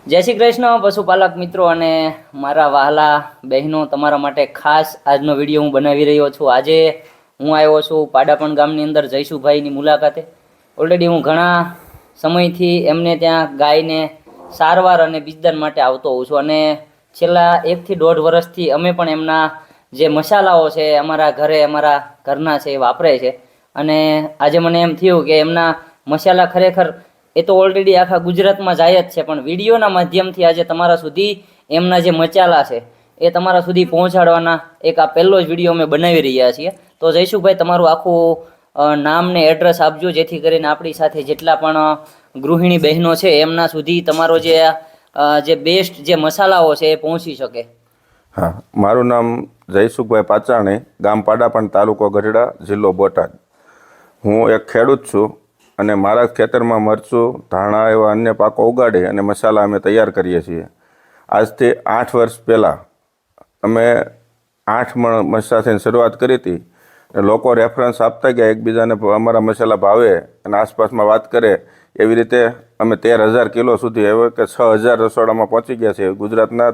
જય શ્રી કૃષ્ણ પશુપાલક મિત્રો અને મારા વહાલા બહેનો, તમારા માટે ખાસ આજનો વિડીયો હું બનાવી રહ્યો છું। આજે હું આવ્યો છું પાડાપણ ગામની અંદર જયસુભાઈની મુલાકાતે। ઓલરેડી હું ઘણા સમયથી એમને ત્યાં ગાયને સારવાર અને બીજદાન માટે આવતો હોઉં છું અને છેલ્લા 1 થી 1.5 વર્ષથી અમે પણ એમના જે મસાલાઓ છે અમારા ઘરે, અમારા ઘરના છે એ વાપરે છે અને આજે મને એમ થયું કે એમના મસાલા ખરેખર એ તો ઓલરેડી આખા ગુજરાતમાં જાય જ છે, પણ વિડીયોના માધ્યમથી આજે તમારા સુધી એમના જે મસાલા છે એ તમારા સુધી પહોંચાડવાના એક આ પહેલો જ વિડીયો અમે બનાવી રહ્યા છીએ। તો જયસુભાઈ, તમારું આખું નામ ને એડ્રેસ આપજો, જેથી કરીને આપણી સાથે જેટલા પણ ગૃહિણી બહેનો છે એમના સુધી તમારો જે બેસ્ટ જે મસાલાઓ છે એ પહોંચી શકે। હા, મારું નામ જયસુખભાઈ પાચાણી, ગામ પાડાપણ, તાલુકો ગઢડા, જિલ્લો બોટાદ। હું એક ખેડૂત છું અને મારા ખેતરમાં મરચું, ધાણા એવા અન્ય પાકો ઉગાડી અને મસાલા અમે તૈયાર કરીએ છીએ। આજથી 8 વર્ષ પહેલાં અમે 8 મણ મસાલાથી શરૂઆત કરી હતી। લોકો રેફરન્સ આપતા ગયા, એકબીજાને અમારા મસાલા ભાવે અને આસપાસમાં વાત કરે, એવી રીતે અમે 13,000 કિલો સુધી, હવે કે 6,000 રસોડામાં પહોંચી ગયા છે। ગુજરાતના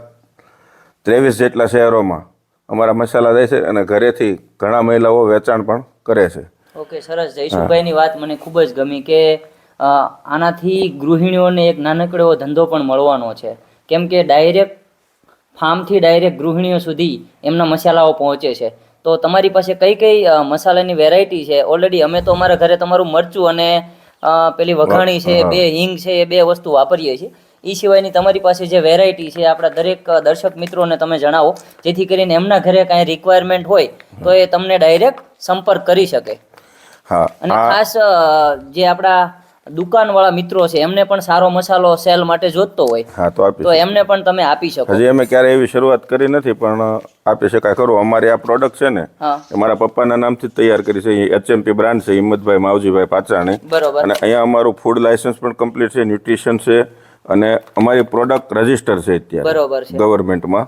23 જેટલા શહેરોમાં અમારા મસાલા જાય છે અને ઘરેથી ઘણા મહિલાઓ વેચાણ પણ કરે છે। ઓકે, સરસ। જયસુભાઈની વાત મને ખૂબ જ ગમી કે આનાથી ગૃહિણીઓને એક નાનકડો એવો ધંધો પણ મળવાનો છે, કેમ કે ડાયરેક્ટ ફાર્મથી ડાયરેક્ટ ગૃહિણીઓ સુધી એમના મસાલાઓ પહોંચે છે। તો તમારી પાસે કઈ કઈ મસાલાની વેરાયટી છે? ઓલરેડી અમે તો અમારા ઘરે તમારું મરચું અને પેલી વઘાણી છે, 2 હિંગ છે, એ 2 વસ્તુ વાપરીએ છીએ। એ સિવાયની તમારી પાસે જે વેરાયટી છે આપણા દરેક દર્શક મિત્રોને તમે જણાવો, જેથી કરીને એમના ઘરે કાંઈ રિક્વાયરમેન્ટ હોય તો એ તમને ડાયરેક્ટ સંપર્ક કરી શકે। હા, અને ખાસ જે આપણા દુકાનવાળા મિત્રો છે એમને પણ સારો મસાલો સેલ માટે જોતતો હોય હા તો એમને પણ તમે આપી શકો। હજી અમે ક્યારે એવી શરૂઆત કરી નથી, પણ આપી શકાય ખરું। અમારી આ પ્રોડક્ટ છે ને એ મારા પપ્પાના નામથી જ તૈયાર કરી છે। HMP બ્રાન્ડ છે, હિંમતભાઈ માવજીભાઈ પાચાણી। બરોબર। અને અહીંયા અમારું ફૂડ લાયસન્સ પણ કમ્પ્લીટ છે, ન્યુટ્રિશન છે અને અમારી પ્રોડક્ટ રજીસ્ટર છે અત્યારે બરોબર છે ગવર્મેન્ટમાં।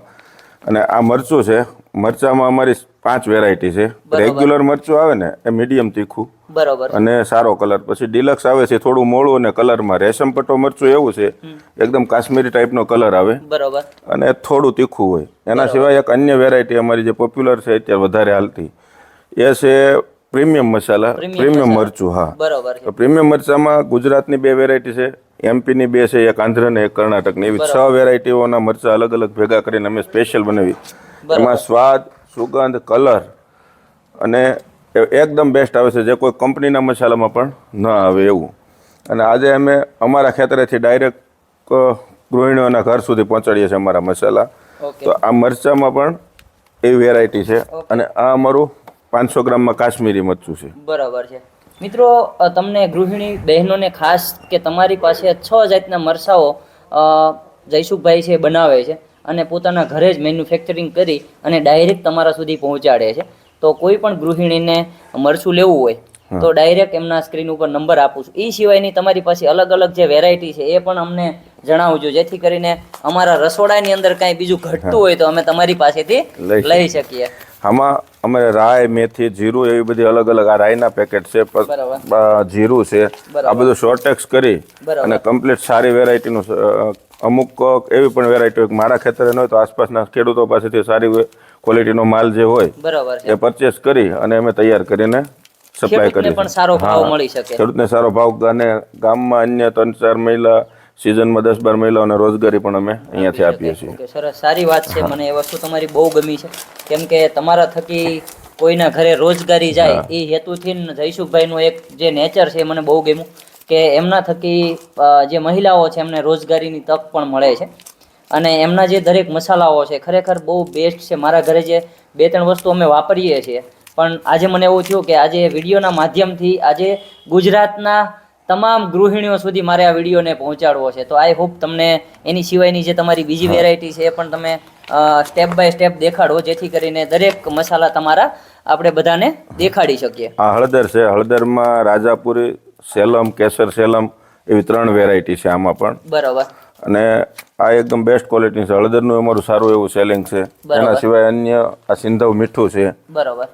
અને આ મરચું છે, મરચામાં અમારી 5 વેરાયટી છે। રેગ્યુલર મરચું આવે ને એ મીડિયમ તીખું બરોબર અને સારો કલર, પછી ડિલક્સ આવે છે થોડું મોળું અને કલરમાં રેશમ પટ્ટો મરચું એવું છે, એકદમ કાશ્મીરી ટાઈપનો કલર આવે બરોબર અને થોડું તીખું હોય। એના સિવાય એક અન્ય વેરાયટી અમારી જે પોપ્યુલર છે અત્યારે વધારે હાલતી, એ છે પ્રીમિયમ મસાલા, પ્રીમિયમ મરચું। હા, બરોબર તો પ્રીમિયમ મરચામાં ગુજરાતની 2 વેરાયટી છે, એમપીની 2 છે, એક આંધ્ર ને એક કર્ણાટકની, એવી 6 વેરાયટીઓના મરચાં અલગ અલગ ભેગા કરીને અમે સ્પેશિયલ બનાવી। એમાં સ્વાદ, સુગંધ, કલર અને એકદમ બેસ્ટ આવે છે, જે કોઈ કંપનીના મસાલામાં પણ ન આવે એવું। અને આજે અમે અમારા ખેતરેથી ડાયરેક્ટ ગૃહિણીઓના ઘર સુધી પહોંચાડીએ છીએ અમારા મસાલા। તો આ મરચામાં પણ એવી વેરાયટી છે અને આ અમારું 500 ગ્રામમાં કાશ્મીરી મરચું છે। બરાબર છે। મિત્રો, તમને ગૃહિણી બહેનોને ખાસ કે તમારી પાસે 6 જાતના મરચાઓ જયસુખભાઈ છે બનાવે છે અને પોતાના ઘરે જ મેન્યુફેક્ચરિંગ કરી અને ડાયરેક્ટ તમારા સુધી પહોંચાડે છે। તો કોઈ પણ ગૃહિણીને મરચું લેવું હોય તો ડાયરેક્ટ એમના સ્ક્રીન ઉપર નંબર આપું છું। એ સિવાયની તમારી પાસે અલગ અલગ જે વેરાયટી છે એ પણ અમને જણાવજો, જેથી કરીને અમારા રસોડાની અંદર કાંઈ બીજું ઘટતું હોય તો અમે તમારી પાસેથી લઈ શકીએ। આમાં અમે રાઈ, મેથી, જીરું એવી બધી અલગ અલગ, આ રાઈના પેકેટ છે, જીરું છે, આ બધું શોર્ટેક્સ કરી અને કમ્પ્લીટ સારી વેરાયટીનું, અમુક એવી પણ વેરાયટી હોય મારા ખેતરે ન હોય તો આસપાસના ખેડૂતો પાસેથી સારી ક્વોલિટીનો માલ જે હોય એ પરચેસ કરી અને અમે તૈયાર કરીને સપ્લાય કરીએ। પણ સારો ભાવ મળી શકે, ખેડૂતને સારો ભાવ, અને ગામમાં અન્ય 3-4 મહિલા, સિઝનમાં 10-12 મહિલાઓને રોજગારી પણ અમે અહીંયાથી આપીએ છીએ। સરસ, સારી વાત છે। મને એ વસ્તુ તમારી બહુ ગમી છે, કેમ કે તમારા થકી કોઈના ઘરે રોજગારી જાય એ હેતુથી જયસુખભાઈનું એક જે નેચર છે એ મને બહુ ગમ્યું કે એમના થકી જે મહિલાઓ છે એમને રોજગારીની તક પણ મળે છે અને એમના જે દરેક મસાલાઓ છે ખરેખર બહુ બેસ્ટ છે। મારા ઘરે જે 2-3 વસ્તુ અમે વાપરીએ છીએ, પણ આજે મને એવું થયું કે આજે વિડીયોના માધ્યમથી આજે ગુજરાતના તમામ ગૃહિણીઓ સુધી મારે આ વિડીયોને પહોંચાડવો છે। તો આઈ હોપ તમને એની સિવાયની જે તમારી બીજી વેરાયટી છે એ પણ તમે સ્ટેપ બાય સ્ટેપ દેખાડો, જેથી કરીને દરેક મસાલા તમારા આપણે બધાને દેખાડી શકીએ। આ હળદર છે, હળદરમાં રાજાપુરી, સેલમ, કેસર સેલમ એવી 3 વેરાયટી છે આમાં પણ। બરાબર। અને આ એકદમ બેસ્ટ ક્વોલિટી છે, હળદરનું અમારું સારું એવું સેલિંગ છે। એના સિવાય અન્ય આ સિંધવ મીઠું છે, બરાબર,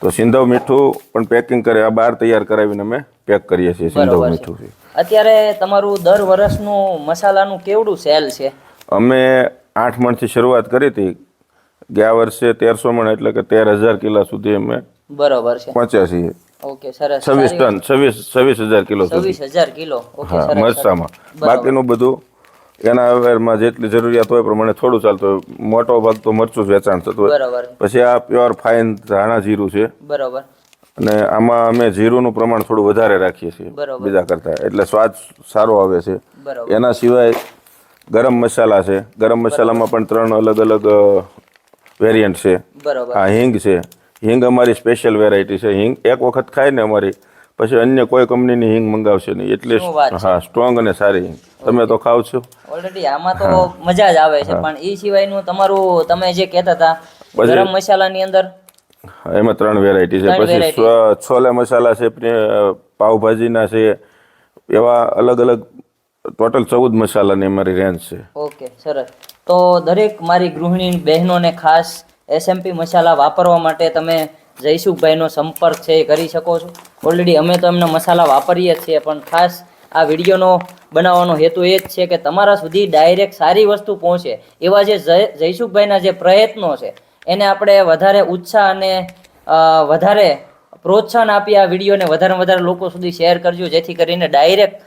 તો સિંધવ મીઠું પણ પેકિંગ કરે, આ બહાર તૈયાર કરાવીને અમે પેક કરીએ છીએ। સિંધવ મીઠું છે, અત્યારે તમારું દર વર્ષનું મસાલાનું કેવડું સેલ છે? અમે 8 મણથી શરૂઆત કરી હતી. ગયા વર્ષે 1300 મણ એટલે કે 13,000 કિલો સુધી અમે બરોબર છે. પહોંચ્યા છીએ. ઓકે, સરસ. 26 ટન 26,000 કિલો સુધી. 26,000 કિલો. ઓકે, હા, સરસ. મરચામાં. બાકીનું બધું એના વેરમાં જેટલી જરૂરિયાત હોય પ્રમાણે થોડું ચાલતું હોય. મોટો ભાગ તો મરચું જ વેચાણ થતું હોય. બરોબર. પછી આ પ્યોર ફાઇન ધાણા જીરું છે બરોબર. અને આમાં અમે જીરુંનું પ્રમાણ થોડું વધારે રાખીએ છીએ બરોબર. બીજા કરતાં, એટલે સ્વાદ સારો આવે છે. બરોબર. એના સિવાય ગરમ મસાલા છે. ગરમ મસાલામાં પણ 3 અલગ અલગ વેરિયન્ટ છે. બરોબર. આ હિંગ છે. હિંગ અમારી સ્પેશિયલ વેરાયટી છે. હિંગ એક વખત ખાય ને અમારી પછી અન્ય કોઈ કંપનીની હિંગ મંગાવશે નહીં, એટલે શું વાત છે? હા, સ્ટ્રોંગ અને સારી હિંગ. તમે તો ખાવ છો ઓલરેડી આમાં તો મજા જ આવે છે, પણ એ સિવાયનું તમારું તમે જે કહેતા હતા ગરમ મસાલાની અંદર એમાં 3 વેરાયટી છે. પછી છોલે મસાલા છે, પાવભાજીના છે, એવા અલગ અલગ ટોટલ 14 મસાલાની અમારી રેન્જ છે. ઓકે, સરસ. તો દરેક મારી ગૃહિણી બહેનોને ખાસ SMP મસાલા વાપરવા માટે તમે જયસુખભાઈનો સંપર્ક છે એ કરી શકો છો. ઓલરેડી અમે તો એમના મસાલા વાપરીએ જ છીએ, પણ ખાસ આ વિડીયોનો બનાવવાનો હેતુ એ જ છે કે તમારા સુધી ડાયરેક્ટ સારી વસ્તુ પહોંચે. એવા જે જયસુખભાઈના જે પ્રયત્નો છે એને આપણે વધારે ઉત્સાહ અને વધારે પ્રોત્સાહન આપી આ વિડીયોને વધારે લોકો સુધી શેર કરજો, જેથી કરીને ડાયરેક્ટ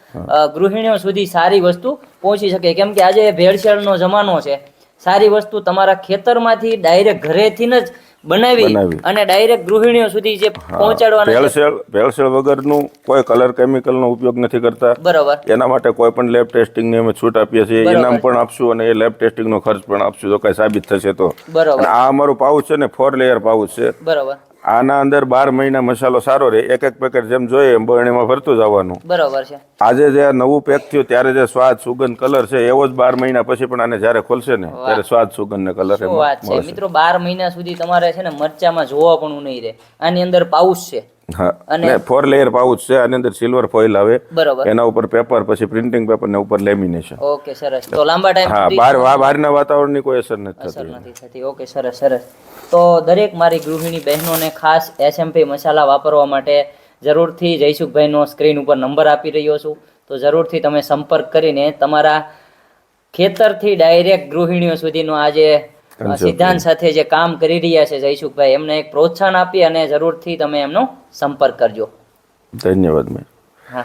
ગૃહિણીઓ સુધી સારી વસ્તુ પહોંચી શકે. કેમ કે આજે ભેળસેળનો જમાનો છે. સારી વસ્તુ તમારા ખેતરમાંથી ડાયરેક્ટ ઘરેથી જ બનાવી અને ડાયરેક્ટ ગૃહિણીઓ સુધી જે પહોંચાડવાના. ભેળસેળ વગરનું કોઈ કલર કેમિકલનો ઉપયોગ નથી કરતા. બરોબર. એના માટે કોઈ પણ લેબ ટેસ્ટિંગની અમે છૂટ આપીએ છીએ. ઇનામ પણ આપશું અને એ લેબ ટેસ્ટિંગનો ખર્ચ પણ આપશું જો કઈ સાબિત થશે તો. બરોબર. આ અમારું પાઉચ છે ને 4 લેયર પાઉચ છે. બરોબર. આના અંદર 12 મહિના મસાલો સારો રહે. એક પેકેટ જેમ જોઈએ એમ બરણીમાં ભરતું જવાનું. બરોબર છે. આજે જે નવું પેક થયું ત્યારે જે સ્વાદ, સુગંધ, કલર છે એવો જ 12 મહિના પછી પણ આને જ્યારે ખોલશે ને ત્યારે સ્વાદ, સુગંધ ને કલર શું વાત છે મિત્રો! 12 મહિના સુધી તમારે છે ને મરચામાં જોવા પણ નહીં રહે. આની અંદર પાઉચ છે. હા, અને 4 લેયર પાઉચ છે. આની અંદર સિલ્વર ફોઇલ આવે. બરોબર. એના ઉપર પેપર, પછી પ્રિન્ટિંગ પેપર ને ઉપર લેમિનેશન. ઓકે, સરસ. તો લાંબા ટાઈમ હા, બહારના વાતાવરણની કોઈ અસર નથી થતી. ઓકે, સરસ. તો દરેક મારી ગૃહિણી બહેનોને ખાસ SMP મસાલા વાપરવા માટે જરૂરથી જયસુખભાઈનો સ્ક્રીન ઉપર નંબર આપી રહ્યો છું, તો જરૂરથી તમે સંપર્ક કરીને તમારા ખેતરથી ડાયરેક્ટ ગૃહિણીઓ સુધીનો આજે સિદ્ધાંત સાથે જે કામ કરી રહ્યા છે જયસુખભાઈ, એમને એક પ્રોત્સાહન આપી અને જરૂરથી તમે એમનો સંપર્ક કરજો. ધન્યવાદ. હા.